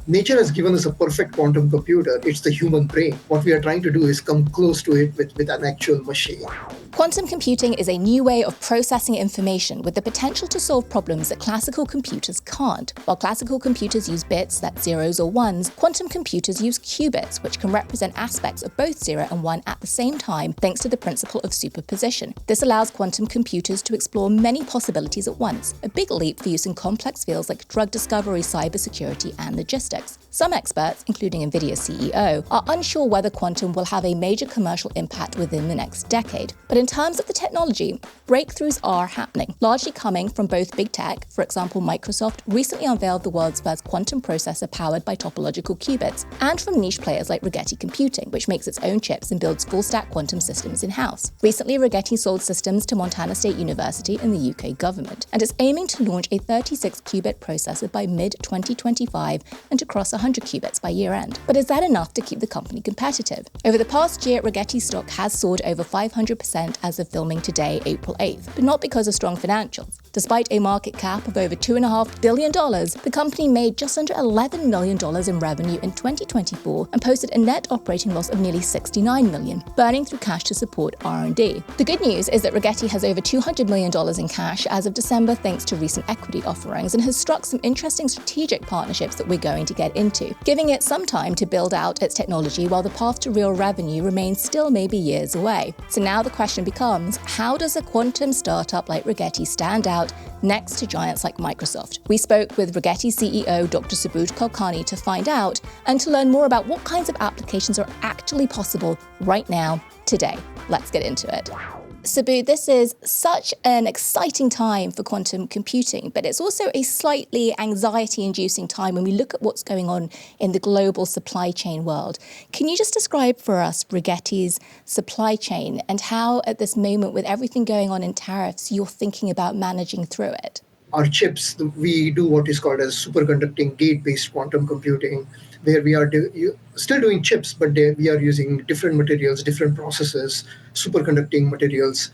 Nature has given us a perfect quantum computer. It's the human brain. What we are trying to do is come close to it with an actual machine. Quantum computing is a new way of processing information with the potential to solve problems that classical computers can't. While classical computers use bits, that's zeros or ones, quantum computers use qubits, which can represent aspects of both 0 and 1 at the same time, thanks to the principle of superposition. This allows quantum computers to explore many possibilities at once, a big leap for use in complex fields like drug discovery, cybersecurity, and logistics. Some experts, including Nvidia's CEO, are unsure whether quantum will have a major commercial impact within the next decade. But in terms of the technology, breakthroughs are happening, largely coming from both big tech. For example, Microsoft recently unveiled the world's first quantum processor powered by topological qubits, and from niche players like Rigetti Computing, which makes its own chips and builds full-stack quantum systems in-house. Recently, Rigetti sold systems to Montana State University and the UK government, and is aiming to launch a 36-qubit processor by mid-2025 and to cross 100 qubits by year-end. But is that enough to keep the company competitive? Over the past year, Rigetti stock has soared over 500% as of filming today, April 8th, but not because of strong financials. Despite a market cap of over $2.5 billion, the company made just under $11 million in revenue in 2024 and posted a net operating loss of nearly $69 million, burning through cash to support R&D. The good news is that Rigetti has over $200 million in cash as of December thanks to recent equity offerings and has struck some interesting strategic partnerships that we're going to get into, giving it some time to build out its technology while the path to real revenue remains still maybe years away. So now the question becomes, how does a quantum startup like Rigetti stand out next to giants like Microsoft? We spoke with Rigetti CEO Dr. Subodh Kulkarni to find out and to learn more about what kinds of applications are actually possible right now, today. Let's get into it. Subodh, this is such an exciting time for quantum computing, but it's also a slightly anxiety-inducing time when we look at what's going on in the global supply chain world. Can you just describe for us Rigetti's supply chain and how, at this moment, with everything going on in tariffs, you're thinking about managing through it? Our chips, we do what is called as superconducting gate-based quantum computing, where we are still doing chips, but we are using different materials, different processes, superconducting materials,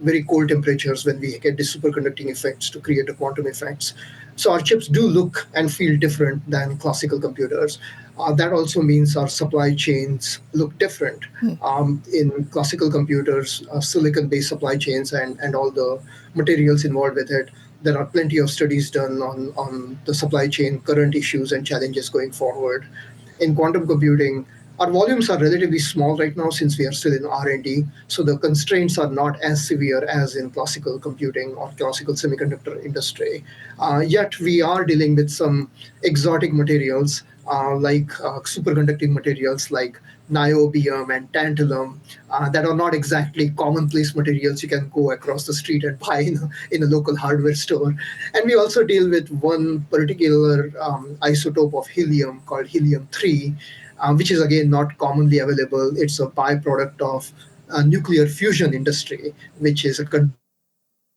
very cold temperatures when we get the superconducting effects to create the quantum effects. So our chips do look and feel different than classical computers. That also means our supply chains look different. In classical computers, silicon-based supply chains and all the materials involved with it, there are plenty of studies done on the supply chain, current issues and challenges going forward. In quantum computing, our volumes are relatively small right now since we are still in R&D, so the constraints are not as severe as in classical computing or classical semiconductor industry. Yet we are dealing with some exotic materials like superconducting materials like niobium and tantalum that are not exactly commonplace materials you can go across the street and buy in a local hardware store. And we also deal with one particular isotope of helium called helium-3, which is again not commonly available. It's a byproduct of nuclear fusion industry, which is a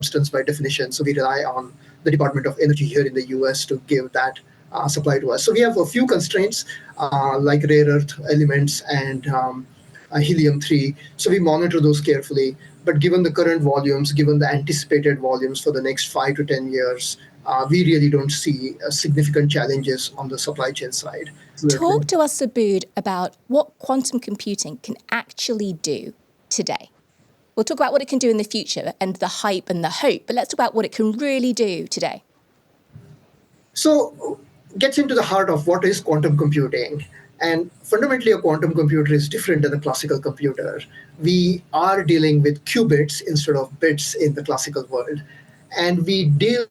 substance by definition. So we rely on the Department of Energy here in the US to give that supply to us. So we have a few constraints like rare earth elements and helium-3. So we monitor those carefully. But given the current volumes, given the anticipated volumes for the next 5 to 10 years, we really don't see significant challenges on the supply chain side. Talk to us, Subodh, about what quantum computing can actually do today. We'll talk about what it can do in the future and the hype and the hope, but let's talk about what it can really do today. So gets into the heart of what is quantum computing. And fundamentally, a quantum computer is different than a classical computer. We are dealing with qubits instead of bits in the classical world. And we deal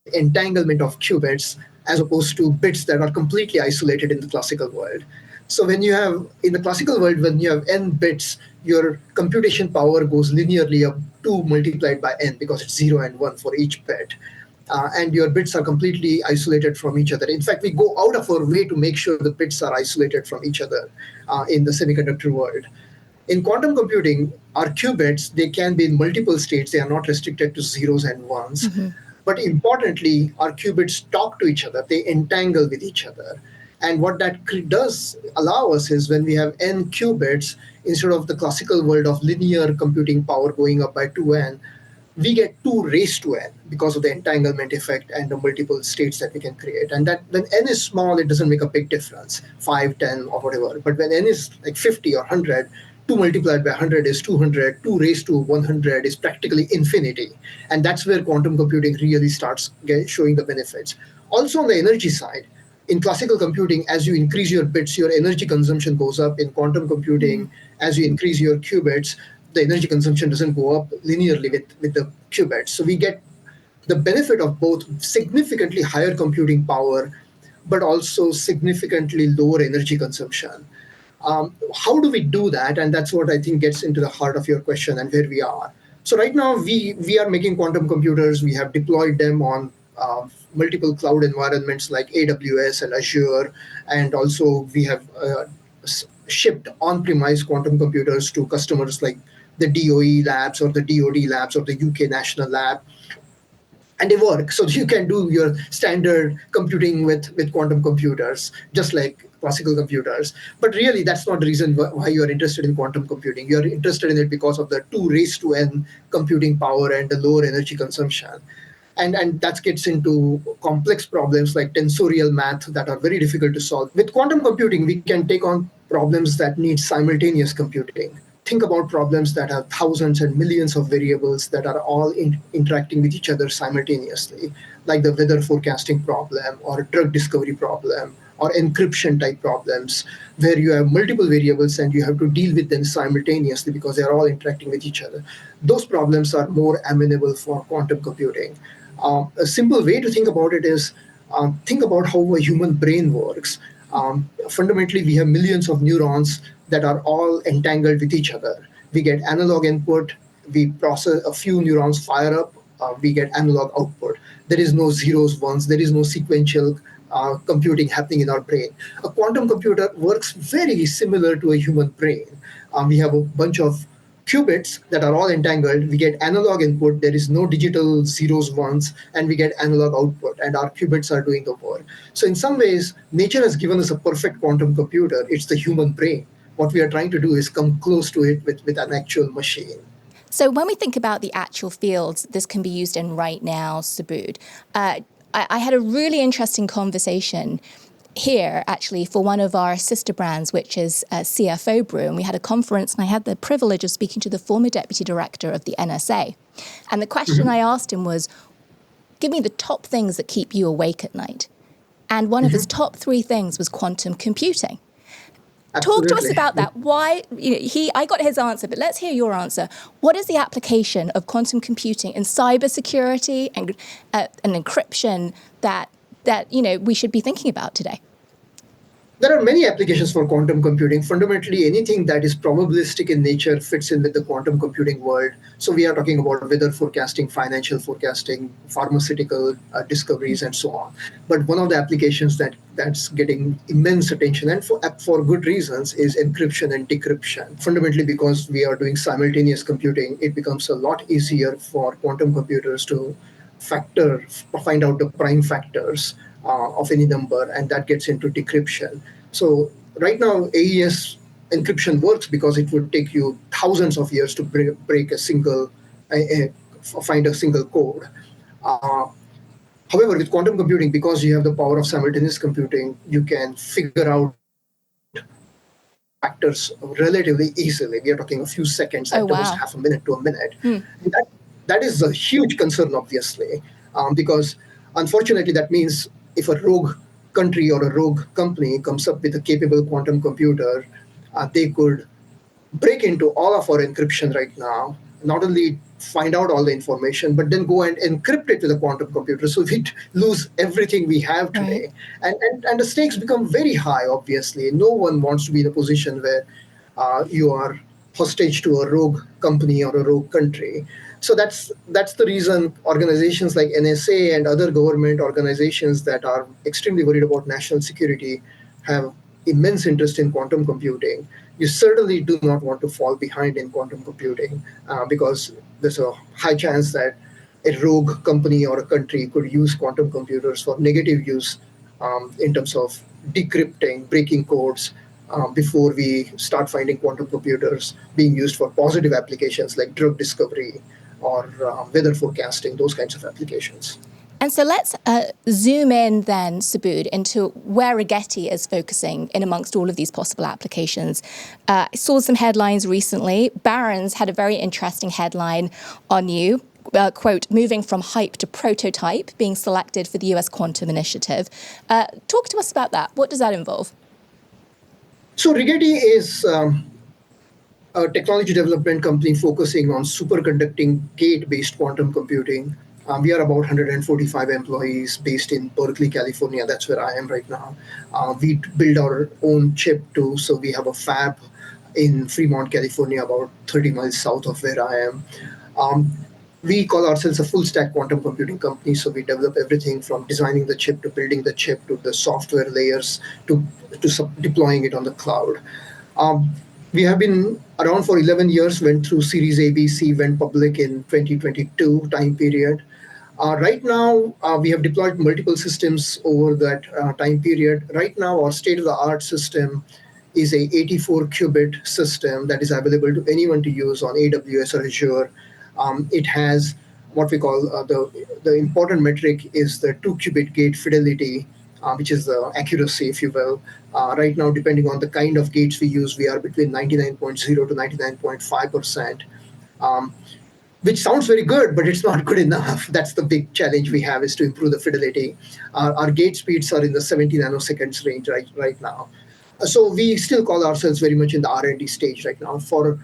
with entanglement of qubits as opposed to bits that are completely isolated in the classical world. So when you have, in the classical world, when you have n bits, your computation power goes linearly up 2 multiplied by n because it's 0 and 1 for each bit. And your bits are completely isolated from each other. In fact, we go out of our way to make sure the bits are isolated from each other in the semiconductor world. In quantum computing, our qubits, they can be in multiple states. They are not restricted to zeros and ones. But importantly, our qubits talk to each other. They entangle with each other. And what that does allow us is when we have n qubits, instead of the classical world of linear computing power going up by 2n, we get 2 raised to n because of the entanglement effect and the multiple states that we can create. And that when n is small, it doesn't make a big difference, 5, 10, or whatever. But when n is like 50 or 100, 2 multiplied by 100 is 200, 2 raised to 100 is practically infinity. And that's where quantum computing really starts showing the benefits. Also, on the energy side, in classical computing, as you increase your bits, your energy consumption goes up. In quantum computing, as you increase your qubits, the energy consumption doesn't go up linearly with the qubits. So we get the benefit of both significantly higher computing power, but also significantly lower energy consumption. How do we do that? And that's what I think gets into the heart of your question and where we are. So right now we are making quantum computers. We have deployed them on multiple cloud environments like AWS and Azure, and also we have shipped on-premise quantum computers to customers like the DOE labs or the DoD labs or the UK National Lab, and they work. So you can do your standard computing with quantum computers, just like classical computers. But really, that's not the reason why you are interested in quantum computing. You are interested in it because of the 2 raised to n computing power and the lower energy consumption. And that gets into complex problems like tensorial math that are very difficult to solve. With quantum computing, we can take on problems that need simultaneous computing. Think about problems that have thousands and millions of variables that are all interacting with each other simultaneously, like the weather forecasting problem or drug discovery problem or encryption type problems, where you have multiple variables and you have to deal with them simultaneously because they are all interacting with each other. Those problems are more amenable for quantum computing. A simple way to think about it is think about how a human brain works. Fundamentally, we have millions of neurons that are all entangled with each other. We get analog input, we process a few neurons fire up, we get analog output. There is no zeros, ones, there is no sequential computing happening in our brain. A quantum computer works very similar to a human brain. We have a bunch of qubits that are all entangled. We get analog input, there is no digital zeros, ones, and we get analog output, and our qubits are doing the work. So, in some ways, nature has given us a perfect quantum computer. It's the human brain. What we are trying to do is come close to it with an actual machine. So when we think about the actual fields this can be used in right now, Subodh, I had a really interesting conversation here actually for one of our sister brands, which is CFO Brew. And we had a conference and I had the privilege of speaking to the former deputy director of the NSA. And the question I asked him was, give me the top things that keep you awake at night. And one of his top 3 things was quantum computing. Absolutely. Talk to us about that. Why, I got his answer, but let's hear your answer. What is the application of quantum computing in cybersecurity and encryption that we should be thinking about today? There are many applications for quantum computing. Fundamentally, anything that is probabilistic in nature fits in with the quantum computing world. So we are talking about weather forecasting, financial forecasting, pharmaceutical discoveries, and so on. But one of the applications that's getting immense attention, and for good reasons, is encryption and decryption. Fundamentally, because we are doing simultaneous computing, it becomes a lot easier for quantum computers to find out the prime factors of any number, and that gets into decryption. So right now, AES encryption works because it would take you thousands of years to break find a single code. Uh, However, with quantum computing, because you have the power of simultaneous computing, you can figure out factors relatively easily. We are talking a few seconds at most half a minute to a minute. That is a huge concern, obviously, because unfortunately that means if a rogue country or a rogue company comes up with a capable quantum computer, they could break into all of our encryption right now, not only find out all the information, but then go and encrypt it with a quantum computer. So we lose everything we have today. Right. And the stakes become very high, obviously. No one wants to be in a position where you are hostage to a rogue company or a rogue country. So that's the reason organizations like NSA and other government organizations that are extremely worried about national security have immense interest in quantum computing. You certainly do not want to fall behind in quantum computing because there's a high chance that a rogue company or a country could use quantum computers for negative use in terms of decrypting, breaking codes, before we start finding quantum computers being used for positive applications like drug discovery, or weather forecasting, those kinds of applications. And so let's zoom in then, Subodh, into where Rigetti is focusing in amongst all of these possible applications. I saw some headlines recently. Barron's had a very interesting headline on you. Quote, moving from hype to prototype, being selected for the US Quantum Initiative. Talk to us about that. What does that involve? So Rigetti is a technology development company focusing on superconducting gate-based quantum computing. We are about 145 employees based in Berkeley, California. That's where I am right now. We build our own chip too, so we have a fab in Fremont, California, about 30 miles south of where I am. Um, we call ourselves a full stack quantum computing company, so we develop everything from designing the chip to building the chip to the software layers to deploying it on the cloud. Um, we have been around for 11 years, went through Series ABC, went public in 2022 time period. Right now, we have deployed multiple systems over that time period. Right now, our state-of-the-art system is a 84 qubit system that is available to anyone to use on AWS or Azure. It has what we call the important metric is the 2 qubit gate fidelity, which is the accuracy, if you will. Right now, depending on the kind of gates we use, we are between 99.0 to 99.5%. Um, which sounds very good, but it's not good enough. That's the big challenge we have, is to improve the fidelity. Our gate speeds are in the 70 nanoseconds range right now. So we still call ourselves very much in the R&D stage right now. For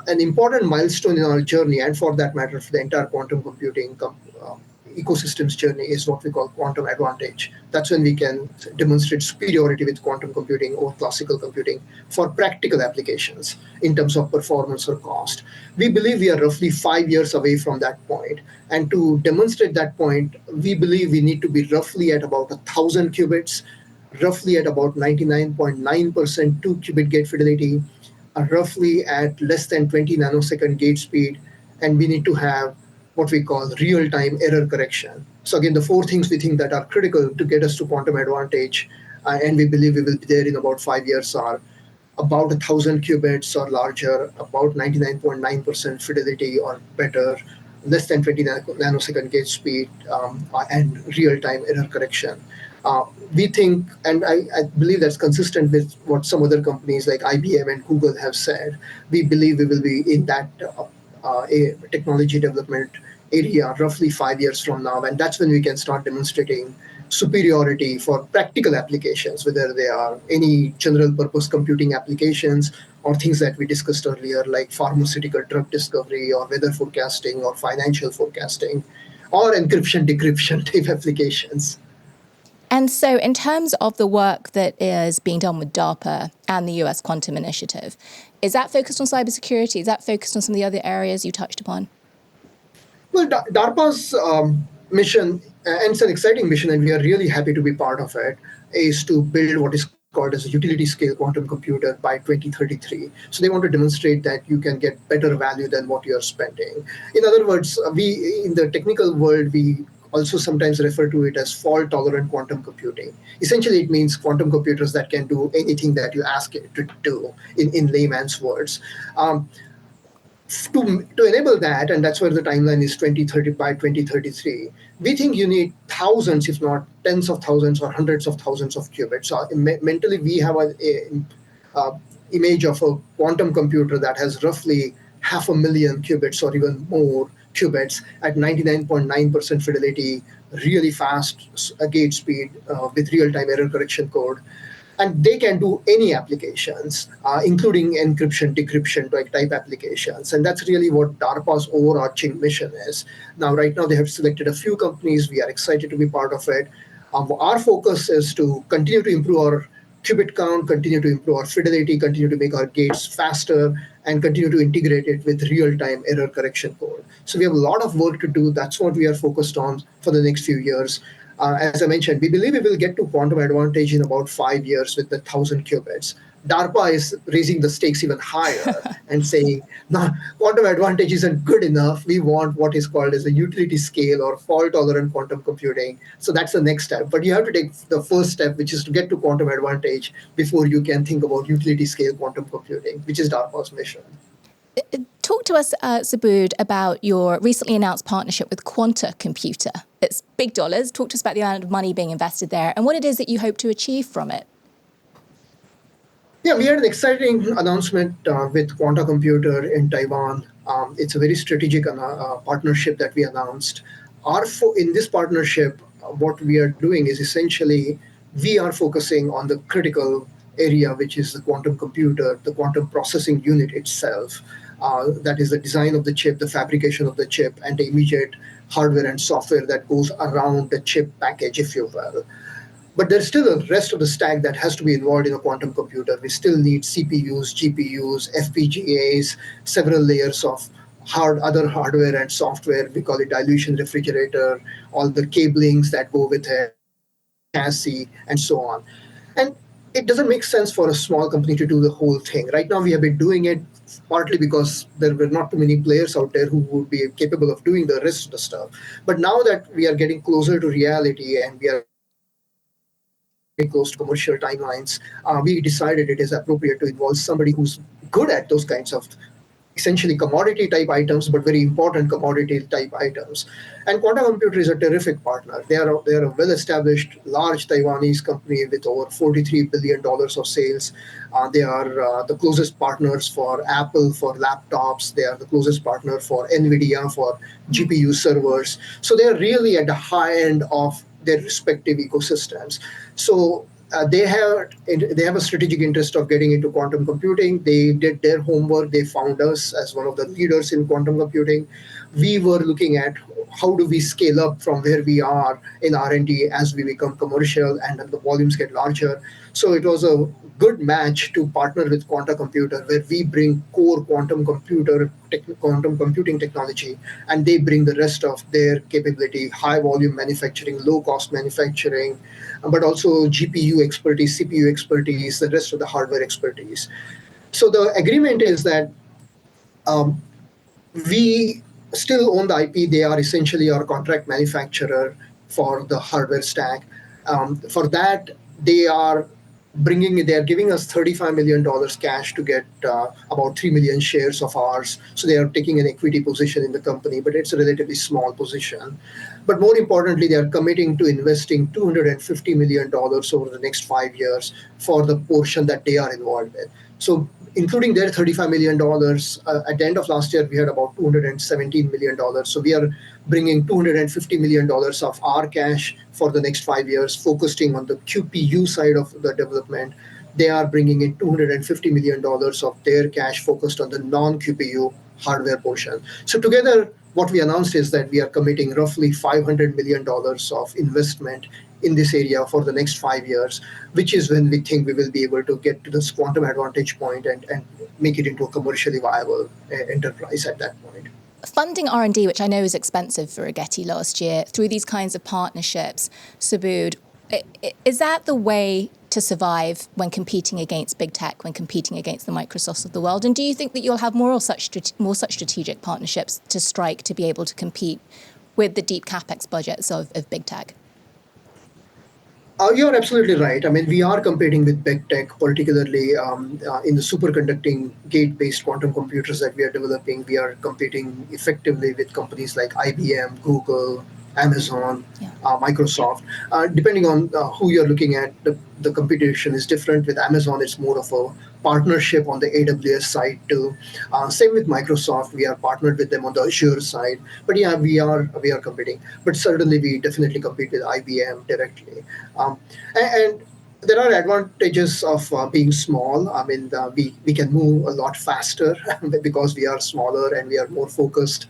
an important milestone in our journey, and for that matter, for the entire quantum computing ecosystem's journey, is what we call quantum advantage. That's when we can demonstrate superiority with quantum computing over classical computing for practical applications in terms of performance or cost. We believe we are roughly 5 years away from that point. And to demonstrate that point, we believe we need to be roughly at about 1,000 qubits, roughly at about 99.9% 2 qubit gate fidelity, roughly at less than 20 nanosecond gate speed, and we need to have what we call real-time error correction. So again, the four things we think that are critical to get us to quantum advantage, and we believe we will be there in about 5 years, are about 1,000 qubits or larger, about 99.9% fidelity or better, less than 20 nanosecond gate speed, and real-time error correction. We think, and I believe that's consistent with what some other companies like IBM and Google have said, we believe we will be in that a technology development area roughly 5 years from now. And that's when we can start demonstrating superiority for practical applications, whether they are any general purpose computing applications or things that we discussed earlier, like pharmaceutical drug discovery or weather forecasting or financial forecasting or encryption decryption type applications. And so, in terms of the work that is being done with DARPA and the US Quantum Initiative, is that focused on cybersecurity? Is that focused on some of the other areas you touched upon? Well, DARPA's mission, and it's an exciting mission, and we are really happy to be part of it, is to build what is called as a utility scale quantum computer by 2033. So they want to demonstrate that you can get better value than what you're spending. In other words, we in the technical world, we also sometimes refer to it as fault tolerant quantum computing. Essentially, it means quantum computers that can do anything that you ask it to do, in layman's words. To enable that, and that's where the timeline is 2030 by 2033, we think you need thousands, if not tens of thousands or hundreds of thousands of qubits. So mentally, we have a image of a quantum computer that has roughly 500,000 qubits or even more qubits at 99.9% fidelity, really fast gate speed with real-time error correction code, and they can do any applications, including encryption, decryption type applications. And that's really what DARPA's overarching mission is. Now, right now, they have selected a few companies. We are excited to be part of it. Our focus is to continue to improve our qubit count, continue to improve our fidelity, continue to make our gates faster, and continue to integrate it with real-time error correction code. So we have a lot of work to do. That's what we are focused on for the next few years. As I mentioned, we believe we will get to quantum advantage in about 5 years with the 1,000 qubits. DARPA is raising the stakes even higher and saying, no, quantum advantage isn't good enough. We want what is called as a utility scale or fault tolerant quantum computing. So that's the next step. But you have to take the first step, which is to get to quantum advantage before you can think about utility scale quantum computing, which is DARPA's mission. Talk to us, Subodh, about your recently announced partnership with Quanta Computer. It's big dollars. Talk to us about the amount of money being invested there and what it is that you hope to achieve from it. Yeah, we had an exciting announcement with Quanta Computer in Taiwan. It's a very strategic partnership that we announced. In this partnership, what we are doing is essentially we are focusing on the critical area, which is the quantum computer, the quantum processing unit itself. That is the design of the chip, the fabrication of the chip, and the immediate hardware and software that goes around the chip package, if you will. But there's still a rest of the stack that has to be involved in a quantum computer. We still need CPUs, GPUs, FPGAs, several layers of other hardware and software. We call it dilution refrigerator, all the cablings that go with it, chassis, and so on. And it doesn't make sense for a small company to do the whole thing. Right now, we have been doing it partly because there were not too many players out there who would be capable of doing the rest of the stuff. But now that we are getting closer to reality and we are very close to commercial timelines, we decided it is appropriate to involve somebody who's good at those kinds of essentially commodity type items, but very important commodity type items. And Quanta Computer is a terrific partner. They are a well established, large Taiwanese company with over $43 billion of sales. They are the closest partners for Apple for laptops. They are the closest partner for NVIDIA for GPU servers. So they are really at the high end of their respective ecosystems. So they have a strategic interest of getting into quantum computing. They did their homework. They found us as one of the leaders in quantum computing. We were looking at how do we scale up from where we are in R&D as we become commercial and the volumes get larger. So it was a good match to partner with Quanta Computer, where we bring core quantum computing technology, and they bring the rest of their capability, high volume manufacturing, low cost manufacturing, but also GPU expertise, CPU expertise, the rest of the hardware expertise. So the agreement is that um, we still own the IP. They are essentially our contract manufacturer for the hardware stack. For that, they're giving us $35 million cash to get about 3 million shares of ours. So they are taking an equity position in the company, but it's a relatively small position. But more importantly, they are committing to investing $250 million over the next 5 years for the portion that they are involved with. So including their $35 million, at the end of last year, we had about $217 million. So we are bringing $250 million of our cash for the next 5 years, focusing on the QPU side of the development. They are bringing in $250 million of their cash focused on the non-QPU hardware portion. So together, what we announced is that we are committing roughly $500 million of investment in this area for the next 5 years, which is when we think we will be able to get to this quantum advantage point and make it into a commercially viable enterprise at that point. Funding R&D, which I know is expensive for Rigetti last year, through these kinds of partnerships, Subodh, is that the way to survive when competing against big tech, when competing against the Microsofts of the world? And do you think that you'll have more such strategic partnerships to strike to be able to compete with the deep capex budgets of big tech? You're absolutely right. I mean, we are competing with big tech, particularly in the superconducting gate-based quantum computers that we are developing. We are competing effectively with companies like IBM, Google, Amazon, Yeah. Microsoft. Depending on who you're looking at, the competition is different. With Amazon, it's more of a partnership on the AWS side too. Same with Microsoft, we are partnered with them on the Azure side. But yeah, we are competing. But certainly, we definitely compete with IBM directly. And there are advantages of being small. I mean, we can move a lot faster because we are smaller and we are more focused.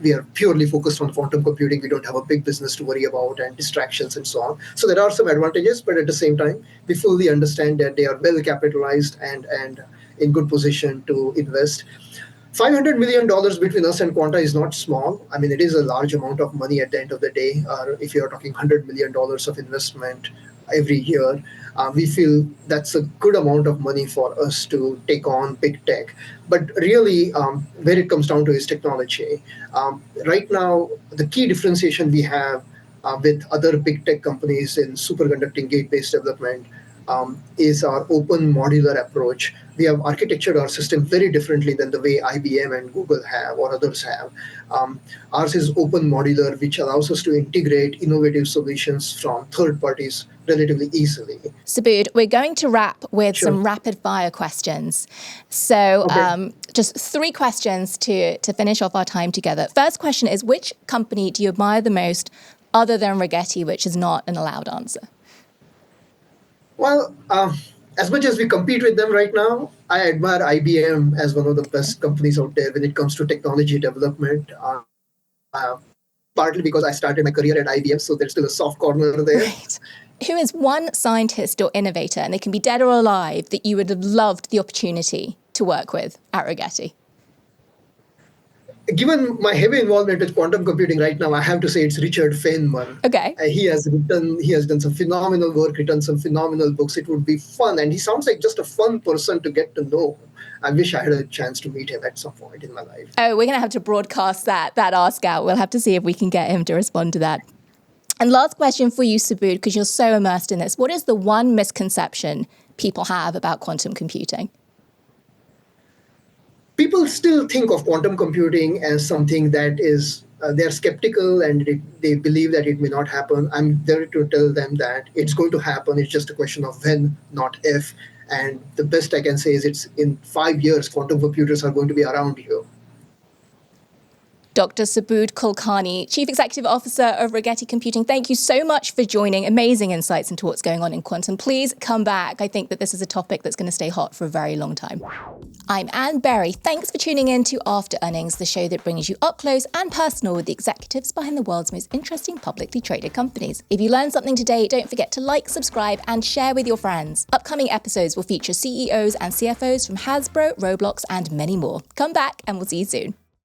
We are purely focused on quantum computing. We don't have a big business to worry about and distractions and so on. So there are some advantages, but at the same time, we fully understand that they are well capitalized and in good position to invest. $500 million between us and Quanta is not small. I mean, it is a large amount of money at the end of the day. If you're talking $100 million of investment every year, we feel that's a good amount of money for us to take on big tech. But really, where it comes down to is technology. Right now, the key differentiation we have with other big tech companies in superconducting gate-based development, is our open modular approach. We have architectured our system very differently than the way IBM and Google have or others have. Ours is open modular, which allows us to integrate innovative solutions from third parties relatively easily. Subodh, we're going to wrap with Sure. some rapid fire questions. So Okay. just 3 questions to finish off our time together. First question is, which company do you admire the most other than Rigetti, which is not an allowed answer? Well, as much as we compete with them right now, I admire IBM as one of the best companies out there when it comes to technology development. Partly because I started my career at IBM, so there's still a soft corner there. Right. Who is one scientist or innovator, and they can be dead or alive, that you would have loved the opportunity to work with at Rigetti? Given my heavy involvement with quantum computing right now, I have to say it's Richard Feynman. Okay. He has done some phenomenal work, written some phenomenal books. It would be fun, and he sounds like just a fun person to get to know. I wish I had a chance to meet him at some point in my life. Oh, we're going to have to broadcast that ask out. We'll have to see if we can get him to respond to that. And last question for you, Subodh, because you're so immersed in this. What is the one misconception people have about quantum computing? People still think of quantum computing as something that is, they're skeptical and they believe that it may not happen. I'm there to tell them that it's going to happen. It's just a question of when, not if. And the best I can say is it's in 5 years, quantum computers are going to be around here. Dr. Subodh Kulkarni, Chief Executive Officer of Rigetti Computing, thank you so much for joining. Amazing insights into what's going on in quantum. Please come back. I think that this is a topic that's going to stay hot for a very long time. I'm Anne Berry. Thanks for tuning in to After Earnings, the show that brings you up close and personal with the executives behind the world's most interesting publicly traded companies. If you learned something today, don't forget to like, subscribe, and share with your friends. Upcoming episodes will feature CEOs and CFOs from Hasbro, Roblox, and many more. Come back and we'll see you soon.